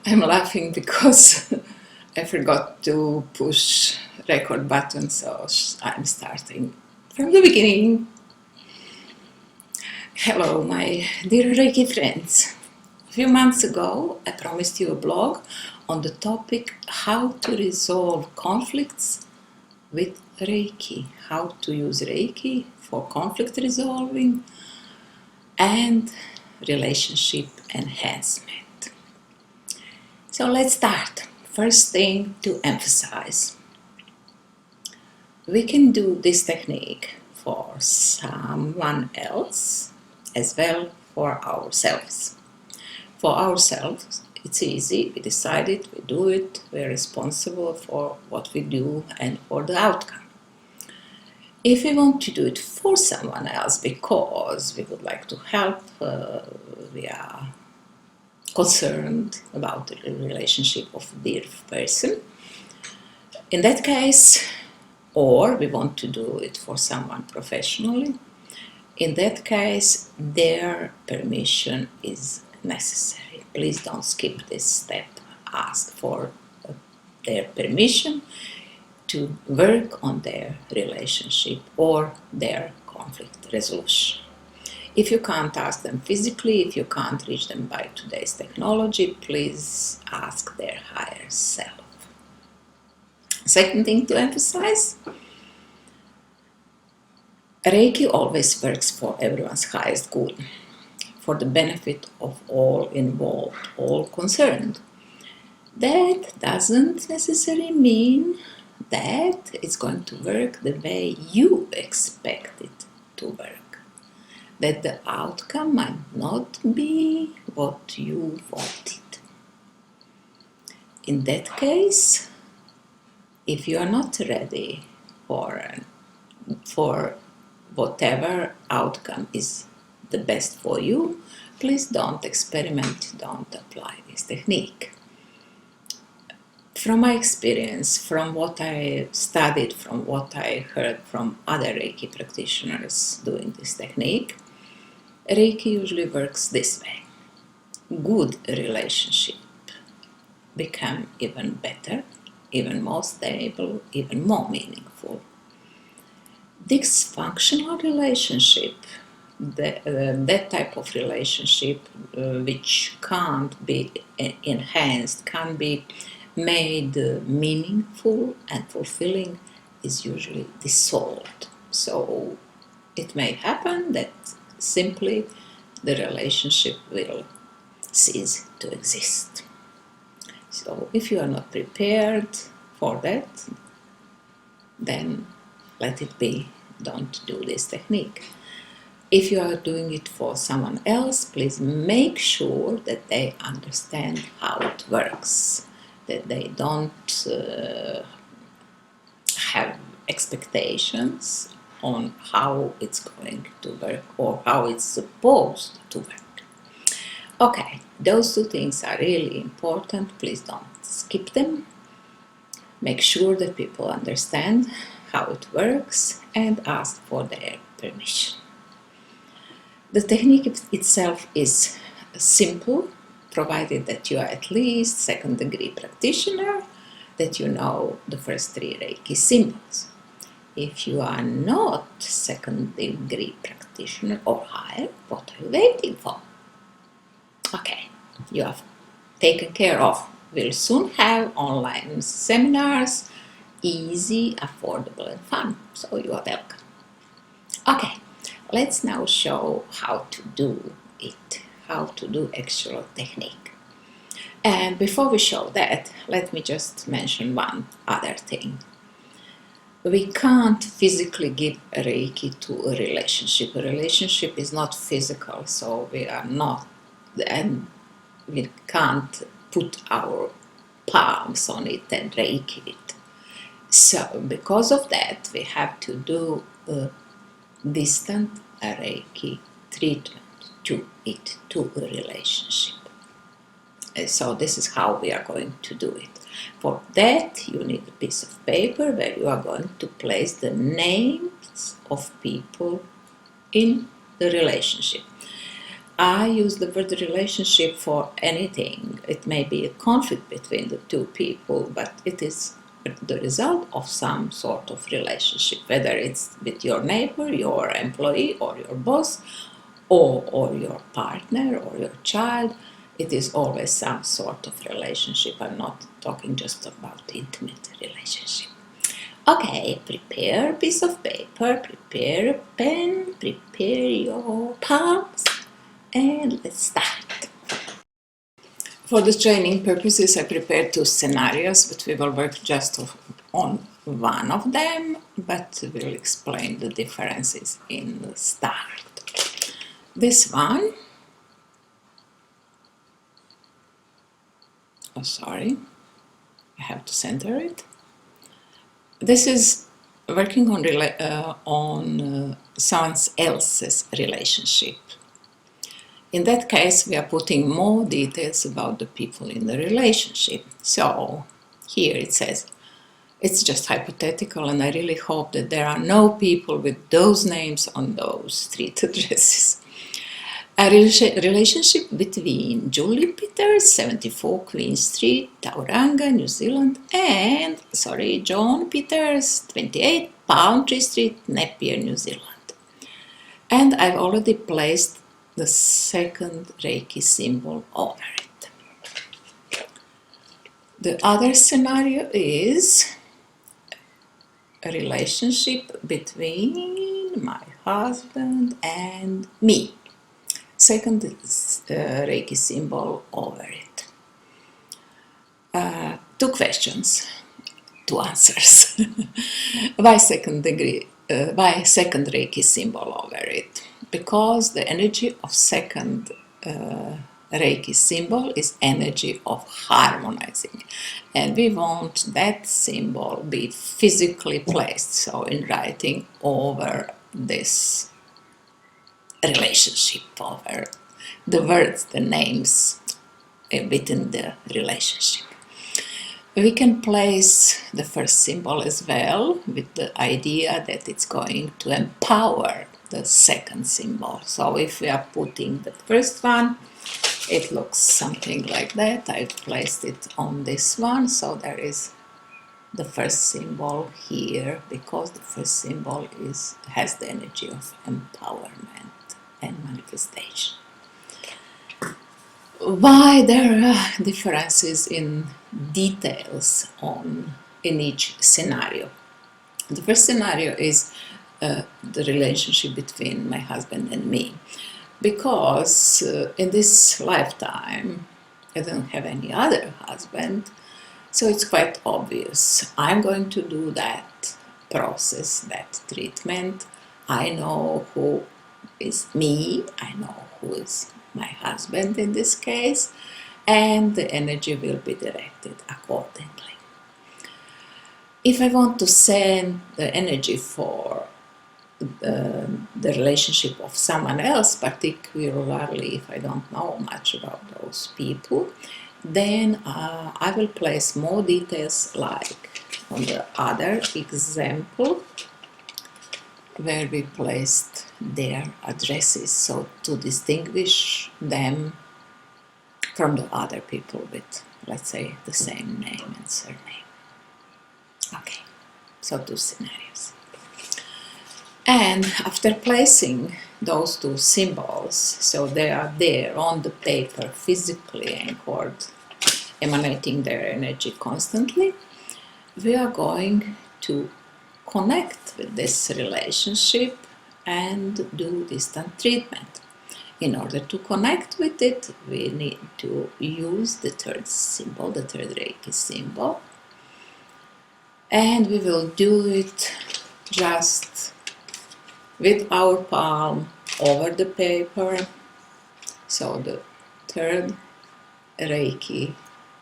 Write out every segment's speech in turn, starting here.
I'm laughing because I forgot to push record button, so I'm starting from the beginning. Hello, my dear Reiki friends. A few months ago, I promised you a blog on the topic how to resolve conflicts with Reiki, how to use Reiki for conflict resolving and relationship enhancement. So let's start. First thing to emphasize. We can do this technique for someone else as well for ourselves. For ourselves, it's easy. We decide it, we do it, we're responsible for what we do and for the outcome. If we want to do it for someone else because we would like to help, we are concerned about the relationship of the person. In that case, or we want to do it for someone professionally, in that case, their permission is necessary. Please don't skip this step. Ask for their permission to work on their relationship or their conflict resolution. If you can't ask them physically, if you can't reach them by today's technology, please ask their higher self. Second thing to emphasize, Reiki always works for everyone's highest good, for the benefit of all involved, all concerned. That doesn't necessarily mean that it's going to work the way you expect it to work. That the outcome might not be what you wanted. In that case, if you are not ready for whatever outcome is the best for you, please don't experiment, don't apply this technique. From my experience, from what I studied, from what I heard from other Reiki practitioners doing this technique, Reiki usually works this way. Good relationship become even better, even more stable, even more meaningful. Dysfunctional relationship, that type of relationship which can't be enhanced, can't be made meaningful and fulfilling, is usually dissolved. So it may happen that simply the relationship will cease to exist. So if you are not prepared for that, then let it be. Don't do this technique. If you are doing it for someone else, please make sure that they understand how it works, that they don't have expectations on how it's going to work or how it's supposed to work. Okay, those two things are really important. Please don't skip them. Make sure that people understand how it works and ask for their permission. The technique itself is simple, provided that you are at least second degree practitioner, that you know the first three Reiki symbols. If you are not second degree practitioner or higher, what are you waiting for? Okay, you have taken care of. We'll soon have online seminars, easy, affordable and fun, so you are welcome. Okay, let's now show how to do it, how to do actual technique. And before we show that, let me just mention one other thing. We can't physically give Reiki to a relationship. A relationship is not physical, so we can't put our palms on it and Reiki it. So because of that, we have to do a distant Reiki treatment to it, to a relationship. So this is how we are going to do it. For that, you need a piece of paper where you are going to place the names of people in the relationship. I use the word relationship for anything. It may be a conflict between the two people, but it is the result of some sort of relationship, whether it's with your neighbor, your employee, or your boss, or your partner, or your child. It is always some sort of relationship. I'm not talking just about intimate relationship. Okay, prepare a piece of paper, prepare a pen, prepare your palms, and let's start. For the training purposes, I prepared 2 scenarios, but we will work just on one of them, but we'll explain the differences in the start. This one, oh sorry, I have to center it. This is working on someone else's relationship. In that case, we are putting more details about the people in the relationship. So here it says, it's just hypothetical, and I really hope that there are no people with those names on those street addresses. A relationship between Julie Peters, 74 Queen Street, Tauranga, New Zealand, and, John Peters, 28 Palm Tree Street, Napier, New Zealand. And I've already placed the second Reiki symbol over it. The other scenario is a relationship between my husband and me. Second Reiki symbol over it. 2 questions, 2 answers. Why second Reiki symbol over it? Because the energy of second Reiki symbol is energy of harmonizing, and we want that symbol be physically placed, so in writing over this relationship, over the words, the names within the relationship. We can place the first symbol as well with the idea that it's going to empower the second symbol. So if we are putting the first one, it looks something like that. I've placed it on this one, so there is the first symbol here, because the first symbol has the energy of empowerment and manifestation. Why there are differences in details in each scenario? The first scenario is the relationship between my husband and me, because in this lifetime I don't have any other husband, so it's quite obvious. I'm going to do that process, that treatment. I know who is me, I know who is my husband in this case, and the energy will be directed accordingly. If I want to send the energy for the relationship of someone else, particularly if I don't know much about those people, then I will place more details, like on the other example where we placed their addresses, so to distinguish them from the other people with, let's say, the same name and surname. Okay, so 2 scenarios. And after placing those 2 symbols, so they are there on the paper, physically anchored, emanating their energy constantly, we are going to connect with this relationship and do distant treatment. In order to connect with it, we need to use the third symbol, the third Reiki symbol, and we will do it just with our palm over the paper. So the third Reiki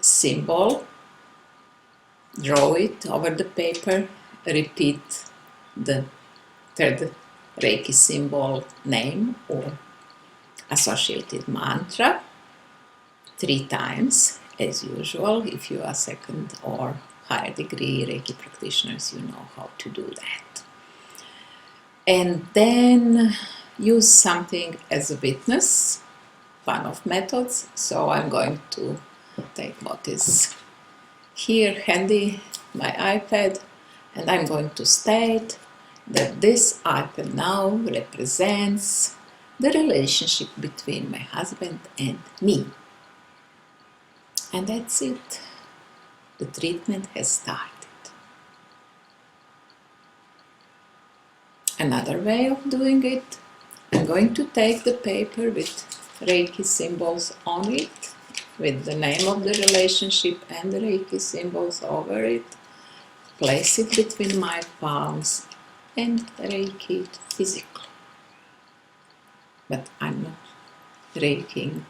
symbol, draw it over the paper, repeat the third Reiki symbol name or associated mantra 3 times, as usual. If you are second or higher degree Reiki practitioners, you know how to do that. And then use something as a witness, one of methods. So I'm going to take what is here handy, my iPad, and I'm going to state that this iPad now represents the relationship between my husband and me. And that's it. The treatment has started. Another way of doing it, I'm going to take the paper with Reiki symbols on it, with the name of the relationship and the Reiki symbols over it, place it between my palms and Reiki it physically. But I'm not Reiking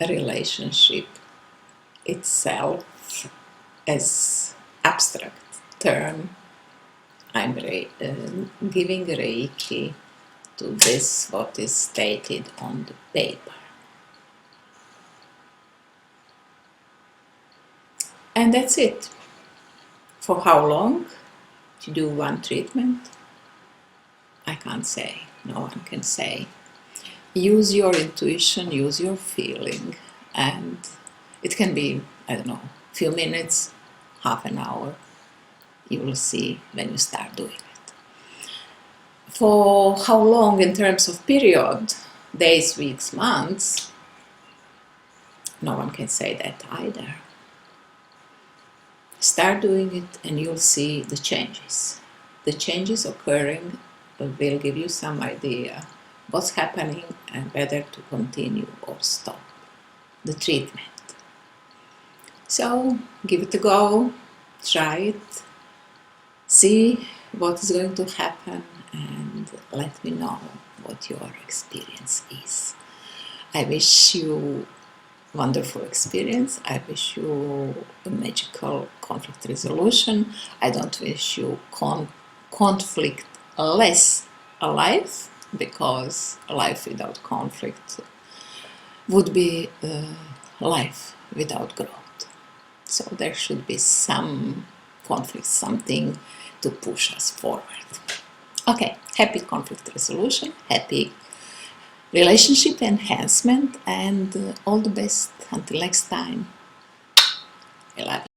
a relationship itself as abstract term. I'm giving Reiki to this, what is stated on the paper. And that's it. For how long to do one treatment? I can't say. No one can say. Use your intuition, use your feeling, and it can be, I don't know, a few minutes, half an hour. You will see when you start doing it. For how long in terms of period, days, weeks, months, no one can say that either. Start doing it and you'll see the changes. The changes occurring will give you some idea what's happening and whether to continue or stop the treatment. So give it a go, try it, see what is going to happen, and let me know what your experience is. I wish you wonderful experience. I wish you a magical conflict resolution. I don't wish you conflict less a life, because a life without conflict would be a life without growth. So there should be some conflict, something to push us forward. Okay, happy conflict resolution, happy relationship enhancement, and all the best until next time. I love you.